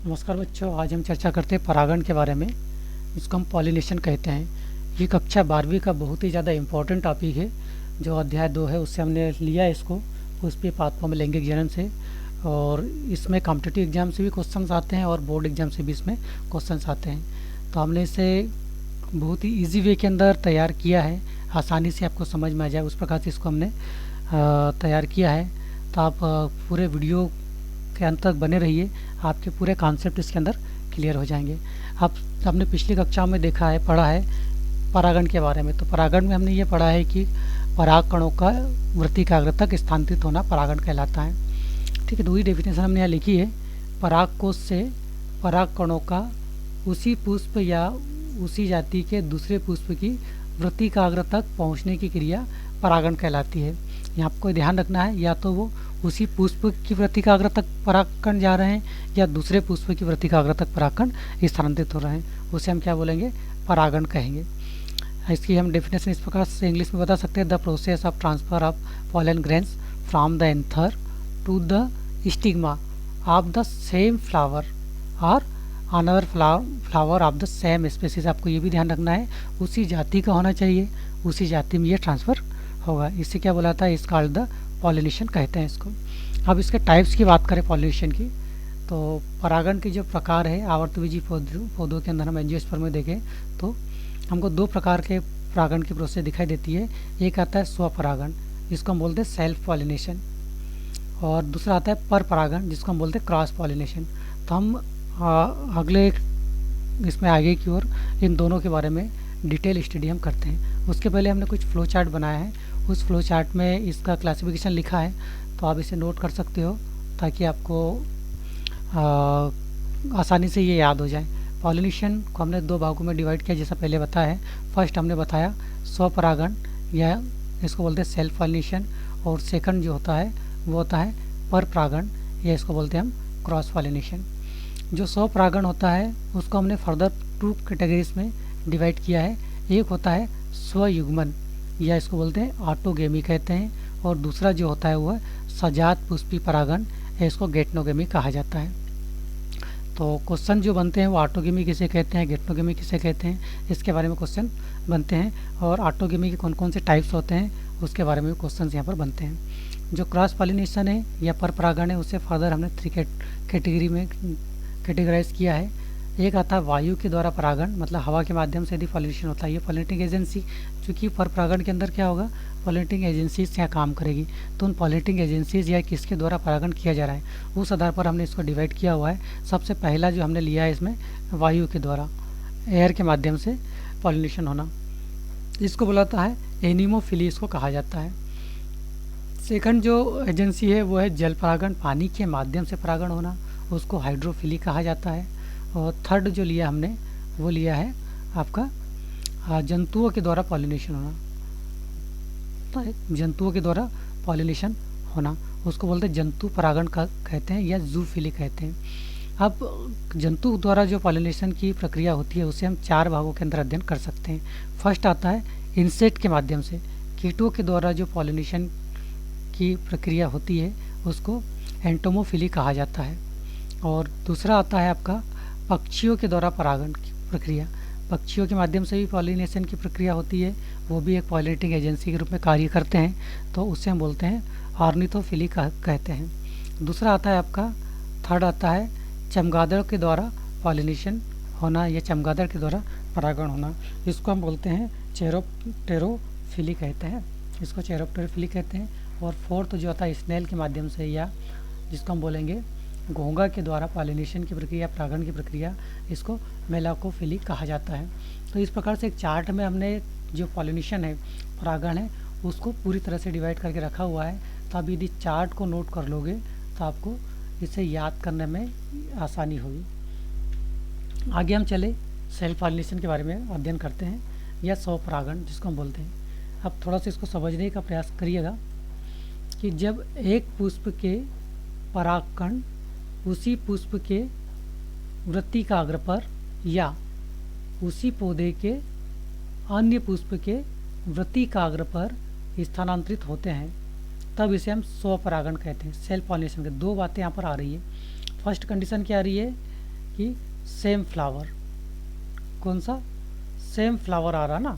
नमस्कार बच्चों, आज हम चर्चा करते हैं परागण के बारे में, जिसको हम पॉलिनेशन कहते हैं। ये कक्षा 12वीं का बहुत ही ज़्यादा इम्पोर्टेंट टॉपिक है। जो अध्याय 2 है उससे हमने लिया है इसको, पुष्पीय पादपों में लैंगिक जनन से। और इसमें कॉम्पिटिटिव एग्जाम से भी क्वेश्चंस आते हैं और बोर्ड एग्जाम से भी इसमें क्वेश्चंस आते हैं। तो हमने इसे बहुत ही ईजी वे के अंदर तैयार किया है, आसानी से आपको समझ में आ जाए उस प्रकार से इसको हमने तैयार किया है। तो आप पूरे वीडियो के अंत तक बने रहिए, आपके पूरे कॉन्सेप्ट इसके अंदर क्लियर हो जाएंगे। आप आपने पिछली कक्षा में देखा है, पढ़ा है परागण के बारे में। तो परागण में हमने ये पढ़ा है कि पराग कणों का वृत्तिकाग्र तक स्थानांतरित होना परागण कहलाता है। ठीक है, तो वही डेफिनेशन हमने यहाँ लिखी है। पराग कोश से पराग कणों का उसी पुष्प या उसी जाति के दूसरे पुष्प की वृत्तिकाग्र तक पहुँचने की क्रिया परागण कहलाती है। यहाँ आपको ध्यान रखना है, या तो वो उसी पुष्प की वृत्तिकाग्र तक परागकण जा रहे हैं या दूसरे पुष्प की वृत्तिकाग्र तक परागकण स्थानांतरित हो रहे हैं, उसे हम क्या बोलेंगे, परागण कहेंगे। इसकी हम डेफिनेशन इस प्रकार से इंग्लिश में बता सकते हैं: the process of transfer of pollen grains from the anther to the stigma of the same flower और another flower of the same species. आपको ये भी ध्यान रखना है, उसी जाति का होना चाहिए, उसी जाति में ये ट्रांसफ़र होगा। इससे क्या बोलाता है, इस कॉल्ड द पॉलिनेशन कहते हैं इसको। अब इसके टाइप्स की बात करें पॉलिनेशन की, तो परागण के जो प्रकार है आवर्तबीजी पौधों के अंदर हम एंजियोस्पर्म में देखें तो हमको दो प्रकार के परागण की प्रोसेस दिखाई देती है। एक आता है स्वपरागण, जिसको हम बोलते हैं सेल्फ पॉलिनेशन, और दूसरा आता है पर परागण, जिसको हम बोलते हैं क्रॉस पॉलिनेशन। तो हम अगले इसमें आगे की ओर इन दोनों के बारे में डिटेल स्टडी हम करते हैं। उसके पहले हमने कुछ फ्लो चार्ट बनाया है, उस फ्लो चार्ट में इसका क्लासिफिकेशन लिखा है, तो आप इसे नोट कर सकते हो ताकि आपको आसानी से ये याद हो जाए। पॉलिनेशन को हमने दो भागों में डिवाइड किया, जैसा पहले बताया है। फर्स्ट हमने बताया स्वपरागण, या इसको बोलते हैं सेल्फ पॉलिनेशन, और सेकंड जो होता है वो होता है पर परागण, या इसको बोलते हैं हम क्रॉस पॉलिनेशन। जो स्वपरागण होता है उसको हमने फर्दर टू कैटेगरीज में डिवाइड किया है। एक होता है स्वयुग्मन, या इसको बोलते हैं ऑटोगेमी कहते हैं, और दूसरा जो होता है वो है सजात पुष्पी परागण, या इसको गेटनोगेमी कहा जाता है। तो क्वेश्चन जो बनते हैं वो ऑटोगेमी किसे कहते हैं, गेटनोगेमी किसे कहते हैं, इसके बारे में क्वेश्चन बनते हैं। और ऑटोगेमी के कौन कौन से टाइप्स होते हैं उसके बारे में क्वेश्चन यहाँ पर बनते हैं। जो क्रॉस पॉलिनेशन है या पर परागण है, उसे फर्दर हमने थ्री कैटेगरी में कैटेगराइज किया है। एक आता है वायु के द्वारा परागण, मतलब हवा के माध्यम से यदि पॉलिनेशन होता है। ये पॉलिनेटिंग एजेंसी, चूँकि पर परागण के अंदर क्या होगा, पॉलिनेटिंग एजेंसीज यहाँ काम करेगी, तो उन पॉलिनेटिंग एजेंसीज या किसके द्वारा परागण किया जा रहा है उस आधार पर हमने इसको डिवाइड किया हुआ है। सबसे पहला जो हमने लिया है इसमें वायु के द्वारा, एयर के माध्यम से पॉलिनेशन होना, इसको बुलाता है एनिमोफिली, इसको कहा जाता है। सेकंड जो एजेंसी है वो है जल परागण, पानी के माध्यम से परागण होना, उसको हाइड्रोफिली कहा जाता है। और थर्ड जो लिया हमने वो लिया है आपका जंतुओं के द्वारा पॉलिनेशन होना, तो जंतुओं के द्वारा पॉलिनेशन होना उसको बोलते हैं जंतु परागण का कहते हैं, या जूफिली कहते हैं। अब जंतु द्वारा जो पॉलिनेशन की प्रक्रिया होती है उसे हम चार भागों के अंदर अध्ययन कर सकते हैं। फर्स्ट आता है इंसेक्ट के माध्यम से, कीटों के द्वारा जो पॉलिनेशन की प्रक्रिया होती है उसको एंटोमोफिली कहा जाता है। और दूसरा आता है आपका पक्षियों के द्वारा परागण की प्रक्रिया, पक्षियों के माध्यम से भी पॉलिनेशन की प्रक्रिया होती है, वो भी एक पॉलिनेटिंग एजेंसी के रूप में कार्य करते हैं, तो उससे हम बोलते हैं ऑर्निथोफिली कहते हैं। दूसरा आता है आपका, थर्ड आता है चमगादड़ के द्वारा पॉलिनेशन होना, या चमगादड़ के द्वारा परागण होना, इसको हम बोलते हैं चेरोप्टेरोफिली कहते हैं, इसको चेरोप्टेरोफिली कहते हैं। और फोर्थ जो आता है स्नेल के माध्यम से, या जिसको हम बोलेंगे घोंघा के द्वारा पॉलिनेशन की प्रक्रिया, परागण की प्रक्रिया, इसको मेलाकोफिली कहा जाता है। तो इस प्रकार से एक चार्ट में हमने जो पॉलिनेशन है, परागण है, उसको पूरी तरह से डिवाइड करके रखा हुआ है। तो आप यदि चार्ट को नोट कर लोगे तो आपको इसे याद करने में आसानी होगी। आगे हम चले सेल्फ पॉलिनेशन के बारे में अध्ययन करते हैं, या स्वपरागण जिसको हम बोलते हैं। अब थोड़ा सा इसको समझने का प्रयास करिएगा कि जब एक पुष्प के परागकण उसी पुष्प के वृत्तिकाग्र पर या उसी पौधे के अन्य पुष्प के वृत्तिकाग्र पर स्थानांतरित होते हैं, तब इसे हम स्वपरागण कहते हैं। सेल्फ पॉलिनेशन के दो बातें यहाँ पर आ रही है। फर्स्ट कंडीशन क्या आ रही है कि सेम फ्लावर, कौन सा, सेम फ्लावर आ रहा ना,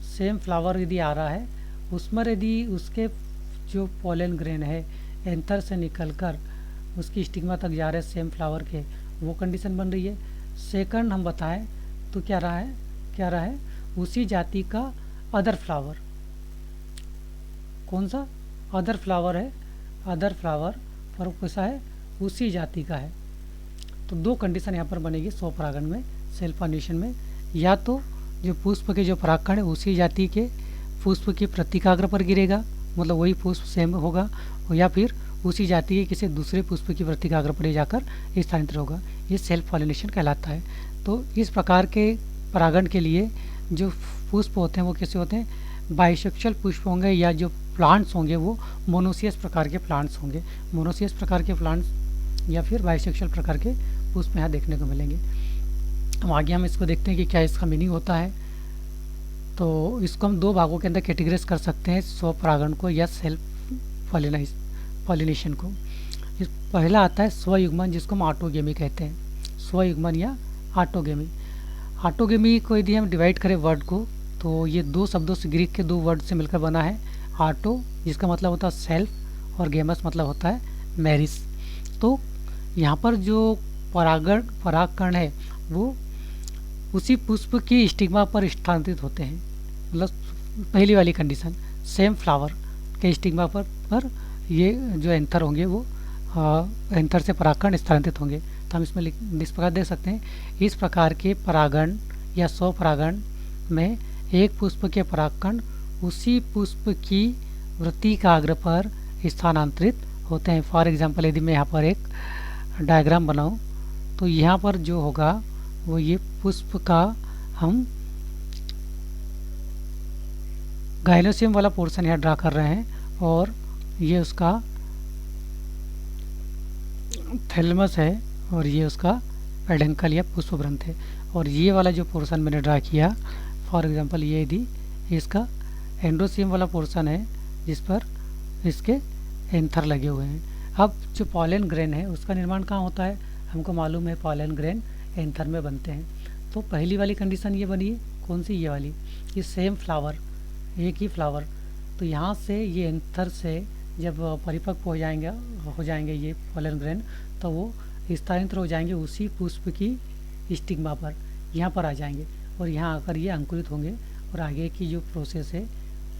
सेम फ्लावर यदि आ रहा है उसमें यदि उसके जो पोलन ग्रेन है एंथर से निकलकर उसकी स्टिग्मा तक जा रहे हैं सेम फ्लावर के, वो कंडीशन बन रही है। सेकंड हम बताएं तो क्या रहा है, क्या रहा है, उसी जाति का अदर फ्लावर, कौन सा, अदर फ्लावर है, अदर फ्लावर और कैसा है, उसी जाति का है। तो दो कंडीशन यहाँ पर बनेगी स्वपरागण में, सेल्फ पॉलिनेशन में, या तो जो पुष्प के जो परागकण है उसी जाति के पुष्प की प्रतिकाग्र पर गिरेगा, मतलब वही पुष्प सेम होगा, या फिर उसी जाति के किसी दूसरे पुष्प की प्रतिकाग्र पर जाकर स्थानांतरित होगा, ये सेल्फ पॉलिनेशन कहलाता है। तो इस प्रकार के परागण के लिए जो पुष्प होते हैं वो कैसे होते हैं, बाइसेक्सुअल पुष्प होंगे, या जो प्लांट्स होंगे वो मोनोसियस प्रकार के प्लांट्स होंगे, मोनोसियस प्रकार के प्लांट्स या फिर बाइसेक्सुअल प्रकार के पुष्प यहाँ देखने को मिलेंगे। हम आगे हम इसको देखते हैं कि क्या इसका मीनिंग होता है। तो इसको हम दो भागों के अंदर कैटेगराइज कर सकते हैं, स्वपरागण को या सेल्फ पॉलिनेशन को। इस पहला आता है स्वयुग्मन, जिसको हम ऑटोगेमी कहते हैं, स्वयुग्मन या ऑटोगेमी। ऑटोगेमी को यदि हम डिवाइड करें वर्ड को, तो ये दो शब्दों से, ग्रीक के दो वर्ड से मिलकर बना है। ऑटो जिसका मतलब होता है सेल्फ और गेमस मतलब होता है मैरिज। तो यहाँ पर जो परागकण है वो उसी पुष्प की स्टिग्मा पर स्थानांतरित होते हैं, मतलब पहली वाली कंडीशन, सेम फ्लावर के स्टिग्मा पर ये जो एंथर होंगे वो एंथर से परागकण स्थानांतरित होंगे। तो हम इसमें इस प्रकार देख सकते हैं, इस प्रकार के परागण या स्वपरागण में एक पुष्प के परागकण उसी पुष्प की वृत्तिकाग्र पर स्थानांतरित होते हैं। फॉर एग्जांपल यदि मैं यहाँ पर एक डायग्राम बनाऊँ तो यहाँ पर जो होगा वो ये पुष्प का हम गाइनोसियम वाला पोर्शन यहाँ ड्रा कर रहे हैं, और ये उसका थैलेमस है, और ये उसका पेडंकल या पुष्पग्रंथ है, और ये वाला जो पोर्शन मैंने ड्रा किया, फॉर एग्जांपल ये यदि इसका एंडोसियम वाला पोर्शन है जिस पर इसके एंथर लगे हुए हैं। अब जो पॉलन ग्रेन है उसका निर्माण कहाँ होता है, हमको मालूम है पॉलन ग्रेन एंथर में बनते हैं। तो पहली वाली कंडीशन ये बनी है, कौन सी, ये वाली, ये सेम फ्लावर, एक ही फ्लावर। तो यहाँ से ये एंथर से जब परिपक्व हो जाएंगे ये पॉलन ग्रेन, तो वो स्थानांतरित हो जाएंगे उसी पुष्प की स्टिग्मा पर, यहाँ पर आ जाएंगे, और यहाँ आकर ये अंकुरित होंगे और आगे की जो प्रोसेस है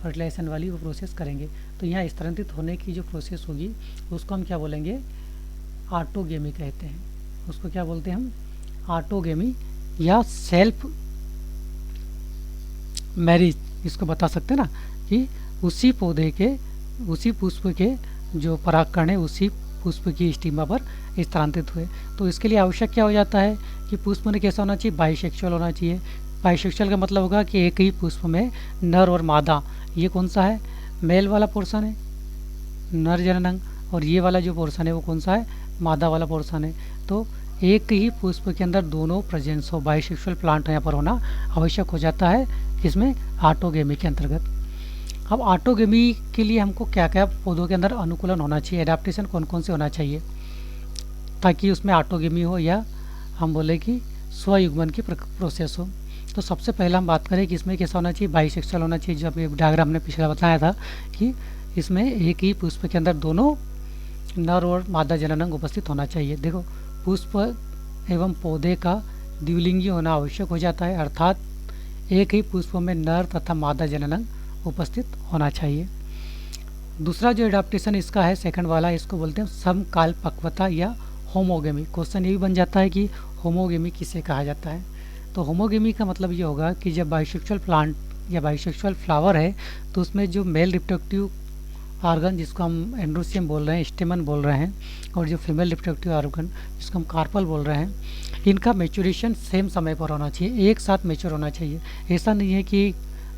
फर्टिलाइजेशन वाली वो प्रोसेस करेंगे। तो यहाँ स्थानांतरित होने की जो प्रोसेस होगी उसको हम क्या बोलेंगे, ऑटोगेमी कहते हैं। उसको क्या बोलते हैं हम, ऑटोगेमी या सेल्फ मैरिज इसको बता सकते हैं ना, कि उसी पौधे के, उसी पुष्प के जो परागकण है उसी पुष्प की स्टिग्मा पर स्थानांतरित हुए। तो इसके लिए आवश्यक क्या हो जाता है कि पुष्प में कैसा होना चाहिए, बाइसेक्सुअल होना चाहिए। बाइसेक्सुअल का मतलब होगा कि एक ही पुष्प में नर और मादा, ये कौन सा है, मेल वाला पोर्शन है, नर जननांग, और ये वाला जो पोर्शन है वो कौन सा है, मादा वाला पोर्शन है। तो एक ही पुष्प के अंदर दोनों प्रेजेंस हो, बाइसेक्सुअल प्लांट यहाँ पर होना आवश्यक हो जाता है, किसमें, ऑटोगेमी के अंतर्गत। अब ऑटोगेमी के लिए हमको क्या क्या पौधों के अंदर अनुकूलन होना चाहिए, एडाप्टेशन कौन कौन से होना चाहिए ताकि उसमें ऑटोगेमी हो, या हम बोले कि स्वयुग्मन की प्रोसेस हो। तो सबसे पहले हम बात करें कि इसमें कैसा होना चाहिए, बाइसेक्सुअल होना चाहिए। जो अभी डायग्राम हमने पिछला बताया था कि इसमें एक ही पुष्प के अंदर दोनों नर और मादा जननांग उपस्थित होना चाहिए। देखो, पुष्प एवं पौधे का द्विलिंगी होना आवश्यक हो जाता है, अर्थात एक ही पुष्प में नर तथा मादा जननांग उपस्थित होना चाहिए। दूसरा जो एडाप्टेशन इसका है, सेकंड वाला, इसको बोलते हैं समकाल पक्वता या होमोगेमी। क्वेश्चन ये भी बन जाता है कि होमोगेमी किसे कहा जाता है। तो होमोगेमी का मतलब ये होगा कि जब बाइसेक्सुअल प्लांट या बाइसेक्सुअल फ्लावर है तो उसमें जो मेल रिप्रोडक्टिव ऑर्गन जिसको हम एंड्रोसियम बोल रहे हैं, स्टेमन बोल रहे हैं, और जो फीमेल रिप्रोडक्टिव ऑर्गन जिसको हम कार्पल बोल रहे हैं, इनका मैच्योरेशन सेम समय पर होना चाहिए, एक साथ मैच्योर होना चाहिए। ऐसा नहीं है कि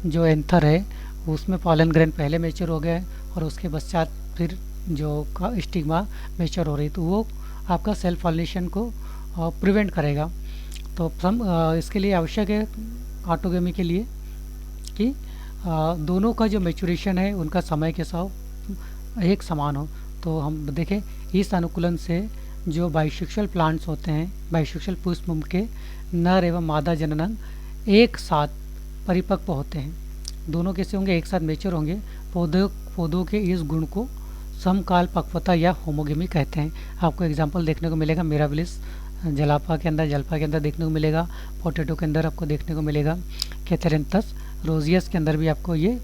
जो एंथर है उसमें पॉलन ग्रेन पहले मैच्योर हो गए और उसके पश्चात फिर जो स्टिग्मा मैच्योर हो रही, तो वो आपका सेल्फ पॉलिनेशन को प्रिवेंट करेगा। तो इसके लिए आवश्यक है ऑटोगेमी के लिए कि दोनों का जो मैच्योरेशन है उनका समय के साथ एक समान हो। तो हम देखें इस अनुकूलन से जो बाइसेक्सुअल प्लांट्स होते हैं, बाइसेक्सुअल पुष्प के नर एवं मादा जननांग एक साथ परिपक्व होते हैं। दोनों कैसे होंगे? एक साथ मेच्योर होंगे। पौधों के इस गुण को समकाल पक्वता या होमोगेमी कहते हैं। आपको एग्जाम्पल देखने को मिलेगा मिराबिलिस जलापा के अंदर देखने को मिलेगा, पोटैटो के अंदर आपको देखने को मिलेगा, कैथेरेंथस रोजियस के अंदर भी आपको ये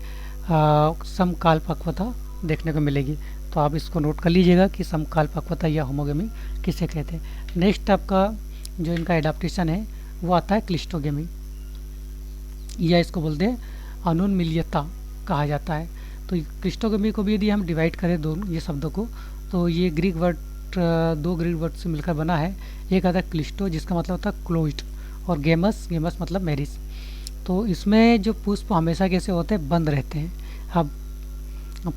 समकाल पक्वता देखने को मिलेगी। तो आप इसको नोट कर लीजिएगा कि समकाल पक्वता या होमोगेमी किसे कहते हैं। नेक्स्ट आपका जो इनका एडाप्टेशन है वो आता है क्लिस्टोगेमी, या इसको बोलते हैं अनुन्मील्यता कहा जाता है। तो क्लिस्टोगेमी को भी यदि हम डिवाइड करें दोनों ये शब्दों को, तो ये ग्रीक वर्ड दो ग्रीक वर्ड से मिलकर बना है। एक आता है क्लिस्टो जिसका मतलब होता है क्लोज्ड, और गेमस मतलब मैरिज। तो इसमें जो पुष्प हमेशा कैसे होते हैं? बंद रहते हैं। अब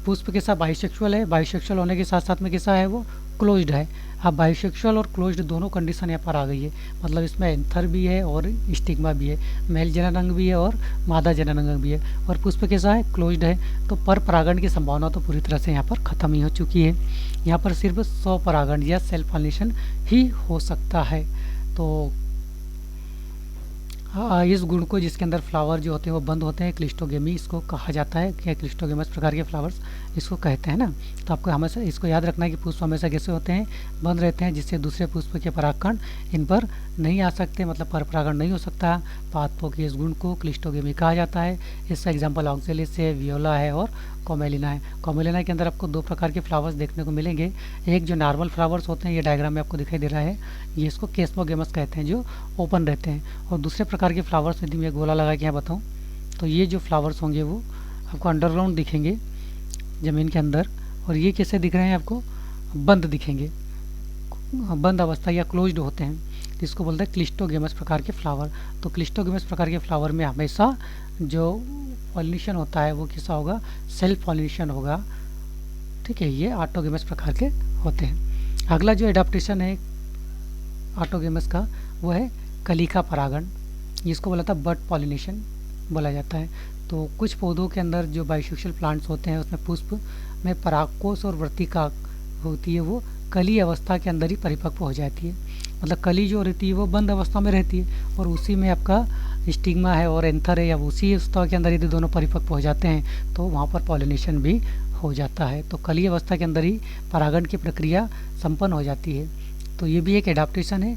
पुष्प के साथ बाइसेक्सुअल है, बाइसेक्सुअल होने के साथ साथ में कैसा है? वो क्लोज्ड है। अब बाइसेक्सुअल और क्लोज्ड दोनों कंडीशन यहाँ पर आ गई है, मतलब इसमें एंथर भी है और स्टिग्मा भी है, मेल जननांग भी है और मादा जननांग भी है, और पुष्प कैसा है? क्लोज्ड है। तो पर परागण की संभावना तो पूरी तरह से यहाँ पर ख़त्म ही हो चुकी है। यहाँ पर सिर्फ स्वपरागण या सेल्फ पॉलिनेशन ही हो सकता है। तो इस गुण को जिसके अंदर फ्लावर जो होते हैं वो बंद होते हैं, क्लिस्टोगेमी इसको कहा जाता है, कि क्लिस्टोगेमस प्रकार के फ्लावर्स इसको कहते हैं ना। तो आपको हमेशा इसको याद रखना है कि पुष्प हमेशा कैसे होते हैं? बंद रहते हैं, जिससे दूसरे पुष्प के परागकण इन पर नहीं आ सकते, मतलब पर परागण नहीं हो सकता। पादपों के इस गुण को क्लिस्टोगेमी कहा जाता है। इसका एग्जाम्पल ऑक्जेलिस है, वियोला है और कोमेलिना है। कोमेलिना के अंदर आपको दो प्रकार के फ्लावर्स देखने को मिलेंगे। एक जो नॉर्मल फ्लावर्स होते हैं, ये डायग्राम में आपको दिखाई दे रहा है, ये इसको केस्मोगेमस कहते हैं, जो ओपन रहते हैं। और दूसरे प्रकार के फ्लावर्स यदि मैं गोला लगा के यहाँ बताऊँ, तो ये जो फ्लावर्स होंगे वो आपको अंडरग्राउंड दिखेंगे ज़मीन के अंदर, और ये कैसे दिख रहे हैं? आपको बंद दिखेंगे, बंद अवस्था या क्लोज्ड होते हैं। इसको बोलते हैं क्लिस्टोगेमस प्रकार के फ्लावर। तो क्लिस्टोगेमस प्रकार के फ्लावर में हमेशा जो पॉलिनेशन होता है वो कैसा होगा? सेल्फ पॉलिनेशन होगा, ठीक है। ये ऑटोगेमस प्रकार के होते हैं। अगला जो एडाप्टेशन है ऑटोगेमस का वो है कलिका परागण, जिसको बोला था बड पॉलिनेशन बोला जाता है। तो कुछ पौधों के अंदर जो बाइसेक्सुअल प्लांट्स होते हैं उसमें पुष्प में परागकोश और वर्तिका होती है, वो कली अवस्था के अंदर ही परिपक्व हो जाती है। मतलब कली जो रहती है वो बंद अवस्था में रहती है, और उसी में आपका स्टिग्मा है और एंथर है, या उसी अवस्था के अंदर यदि दोनों परिपक्व हो जाते हैं तो वहाँ पर पॉलिनेशन भी हो जाता है। तो कली अवस्था के अंदर ही परागण की प्रक्रिया संपन्न हो जाती है। तो ये भी एक एडाप्टेशन है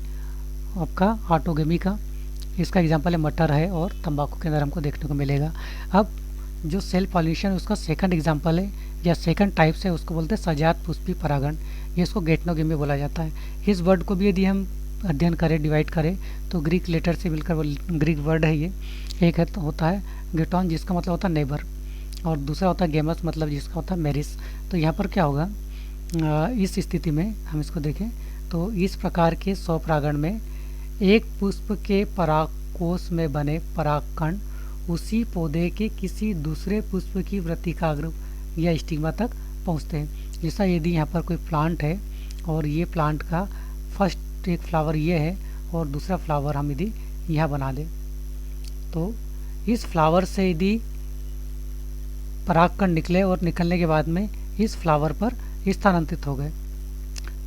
आपका ऑटोगेमी का। इसका एग्जाम्पल है मटर है और तंबाकू के अंदर हमको देखने को मिलेगा। अब जो सेल्फ पॉलिनेशन उसका सेकंड एग्जाम्पल है या सेकंड टाइप से उसको बोलते हैं सजात पुष्पी परागण, ये इसको गेटनोगेमी बोला जाता है। इस वर्ड को भी यदि हम अध्ययन करें, डिवाइड करें, तो ग्रीक लेटर से मिलकर ग्रीक वर्ड है ये। एक है तो होता है गेटॉन जिसका मतलब होता है नेबर, और दूसरा होता है गेमस मतलब जिसका होता है मैरिस। तो यहाँ पर क्या होगा? इस स्थिति में हम इसको देखें तो इस प्रकार के स्वपरागण में एक पुष्प के परागकोश में बने परागकण उसी पौधे के किसी दूसरे पुष्प की वृत्तिकाग्र या स्टिग्मा तक पहुँचते हैं। जैसा यदि यहाँ पर कोई प्लांट है और ये प्लांट का फर्स्ट एक फ्लावर ये है और दूसरा फ्लावर हम यदि यहाँ बना दें, तो इस फ्लावर से यदि परागकण निकले और निकलने के बाद में इस फ्लावर पर स्थानांतरित हो गए।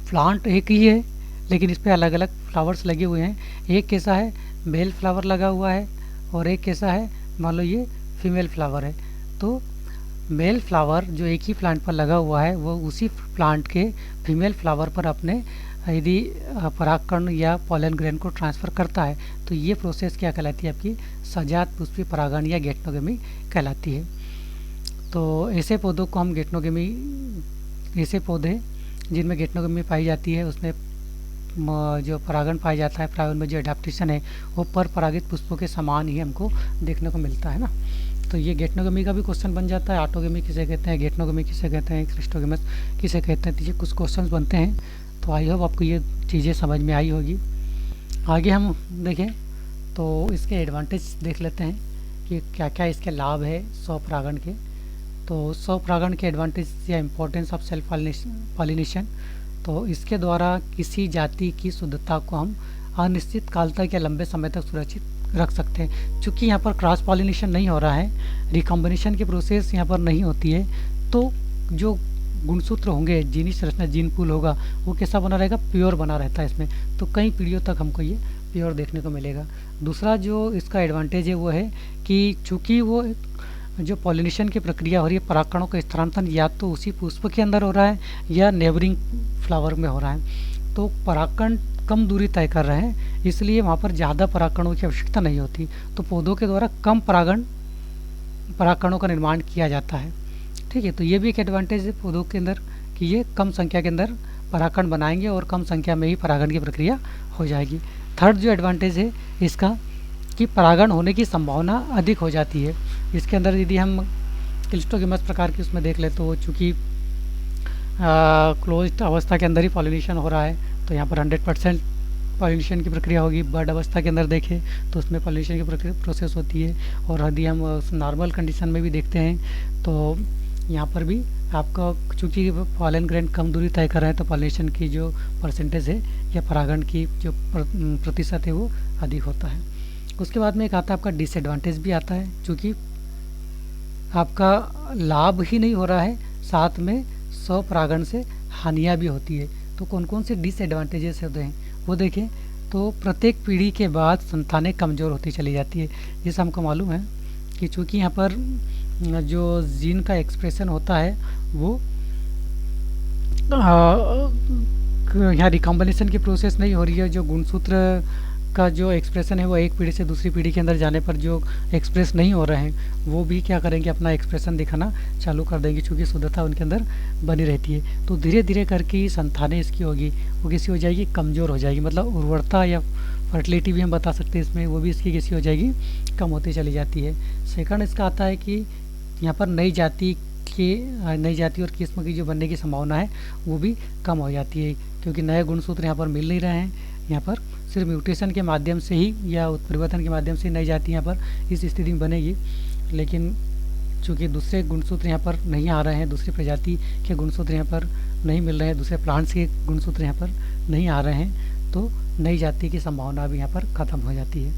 प्लांट एक ही है लेकिन इस पर अलग अलग फ्लावर्स लगे हुए हैं। एक कैसा है? मेल फ्लावर लगा हुआ है, और एक कैसा है? मान लो ये फीमेल फ्लावर है। तो मेल फ्लावर जो एक ही प्लांट पर लगा हुआ है वो उसी प्लांट के फीमेल फ्लावर पर अपने यदि परागकण या पॉलन ग्रेन को ट्रांसफ़र करता है, तो ये प्रोसेस क्या कहलाती है? आपकी सजात पुष्पी परागण या गेटनोगेमी कहलाती है। तो ऐसे पौधों को हम गेटनोगेमी, ऐसे पौधे जिनमें गेटनोगेमी पाई जाती है उसमें जो परागण पाया जाता है, परागण में जो एडाप्टेशन है वो पर परागित पुष्पों के समान ही हमको देखने को मिलता है ना। तो ये गेटनोगेमी का भी क्वेश्चन बन जाता है। ऑटोगेमी किसे कहते हैं, गेटनोगेमी किसे कहते हैं, क्लिस्टोगेमस किसे कहते हैं, तो ये कुछ क्वेश्चन बनते हैं। तो आई होप आपको ये चीज़ें समझ में आई होगी। आगे हम देखें तो इसके एडवांटेज देख लेते हैं कि क्या क्या इसके लाभ है स्वपरागण के। तो स्वपरागण के एडवांटेज या इम्पोर्टेंस ऑफ सेल्फ पॉलिनेशन, तो इसके द्वारा किसी जाति की शुद्धता को हम अनिश्चित काल तक या लंबे समय तक सुरक्षित रख सकते हैं। चूँकि यहाँ पर क्रॉस पॉलिनेशन नहीं हो रहा है, रिकॉम्बिनेशन की प्रोसेस यहाँ पर नहीं होती है, तो जो गुणसूत्र होंगे, जीनी संरचना जीन पूल होगा, वो कैसा बना रहेगा, प्योर बना रहता है इसमें। तो कई पीढ़ियों तक हमको ये प्योर देखने को मिलेगा। दूसरा जो इसका एडवांटेज है वो है कि चूँकि वो जो पॉलिनेशन की प्रक्रिया हो रही है, परागकणों का स्थानांतरण या तो उसी पुष्प के अंदर हो रहा है या नेबरिंग फ्लावर में हो रहा है। तो परागकण कम दूरी तय कर रहे हैं, इसलिए वहाँ पर ज़्यादा परागकणों की आवश्यकता नहीं होती। तो पौधों के द्वारा कम परागकणों का निर्माण किया जाता है। ठीक है, तो ये भी एक एडवांटेज है पौधों के अंदर कि ये कम संख्या के अंदर परागकण बनाएंगे और कम संख्या में ही परागण की प्रक्रिया हो जाएगी। थर्ड जो एडवांटेज है इसका कि परागण होने की संभावना अधिक हो जाती है। इसके अंदर यदि हम क्लिस्टोगेमस प्रकार की उसमें देख ले तो चूँकि क्लोज्ड अवस्था के अंदर ही पॉलिनेशन हो रहा है, तो यहाँ पर 100% पॉलिनेशन की प्रक्रिया होगी। बर्ड अवस्था के अंदर देखें तो उसमें पॉलिनेशन की प्रक्रिया प्रोसेस होती है। और यदि हम नॉर्मल कंडीशन में भी देखते हैं तो यहाँ पर भी आपका चूँकि पॉलन ग्रेन कम दूरी तय कर रहे हैं, तो पॉलिनेशन की जो परसेंटेज है या परागण की जो प्रतिशत है वो अधिक होता है। उसके बाद में एक आता है आपका डिसएडवांटेज भी आता है, चूँकि आपका लाभ ही नहीं हो रहा है, साथ में स्वपरागण से हानियाँ भी होती है। तो कौन कौन से डिसएडवांटेजेस होते हैं वो देखें। तो प्रत्येक पीढ़ी के बाद संतानें कमज़ोर होती चली जाती है। जैसे हमको मालूम है कि चूँकि यहाँ पर जो जीन का एक्सप्रेशन होता है वो यहाँ रिकॉम्बिनेशन की प्रोसेस नहीं हो रही है। जो गुणसूत्र का जो एक्सप्रेशन है वो एक पीढ़ी से दूसरी पीढ़ी के अंदर जाने पर जो एक्सप्रेस नहीं हो रहे हैं वो भी क्या करेंगे, अपना एक्सप्रेशन दिखाना चालू कर देंगे, चूँकि शुद्धता उनके अंदर बनी रहती है। तो धीरे धीरे करके ही संतानें इसकी होगी वो कैसी हो जाएगी, कमज़ोर हो जाएगी। मतलब उर्वरता या फर्टिलिटी भी हम बता सकते हैं इसमें, वो भी इसकी कैसी हो जाएगी, कम होती चली जाती है। सेकंड इसका आता है कि यहाँ पर नई जाति और किस्म की जो बनने की संभावना है वो भी कम हो जाती है, क्योंकि नए गुणसूत्र यहाँ पर मिल नहीं रहे हैं। यहाँ पर सिर्फ म्यूटेशन के माध्यम से ही या उत्परिवर्तन के माध्यम से नई जाति यहाँ पर इस स्थिति में बनेगी। लेकिन चूँकि दूसरे गुणसूत्र यहाँ पर नहीं आ रहे हैं, दूसरी प्रजाति के गुणसूत्र यहाँ पर नहीं मिल रहे हैं, दूसरे प्लांट्स के गुणसूत्र यहाँ पर नहीं आ रहे हैं, तो नई जाति की संभावना भी यहाँ पर ख़त्म हो जाती है।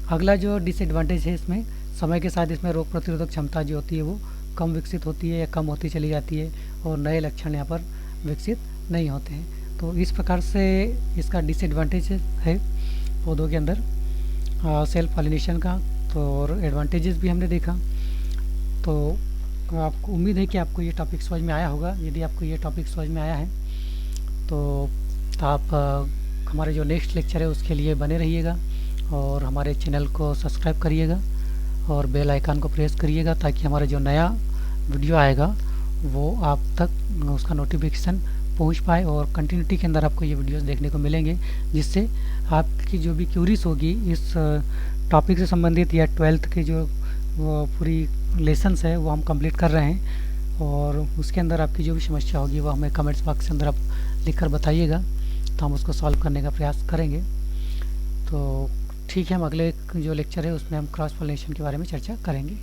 अगला जो डिसएडवांटेज है इसमें, समय के साथ इसमें रोग प्रतिरोधक क्षमता जो होती है वो कम विकसित होती है या कम होती चली जाती है और नए लक्षण यहाँ पर विकसित नहीं होते हैं। तो इस प्रकार से इसका डिसएडवांटेज है पौधों के अंदर सेल्फ पॉलिनेशन का। तो और एडवांटेजेस भी हमने देखा। तो आपको उम्मीद है कि आपको ये टॉपिक समझ में आया होगा। यदि आपको ये टॉपिक समझ में आया है तो आप हमारे जो नेक्स्ट लेक्चर है उसके लिए बने रहिएगा और हमारे चैनल को सब्सक्राइब करिएगा और बेल आइकन को प्रेस करिएगा, ताकि हमारा जो नया वीडियो आएगा वो आप तक उसका नोटिफिकेशन पहुंच पाए और कंटिन्यूटी के अंदर आपको ये वीडियोस देखने को मिलेंगे, जिससे आपकी जो भी क्यूरीज होगी इस टॉपिक से संबंधित या 12th की जो पूरी लेसन्स है वो हम कंप्लीट कर रहे हैं, और उसके अंदर आपकी जो भी समस्या होगी वो हमें कमेंट्स बॉक्स के अंदर आप लिखकर बताइएगा, तो हम उसको सॉल्व करने का प्रयास करेंगे। तो ठीक है, हम अगले जो लेक्चर है उसमें हम क्रॉस पॉलिनेशन के बारे में चर्चा करेंगे।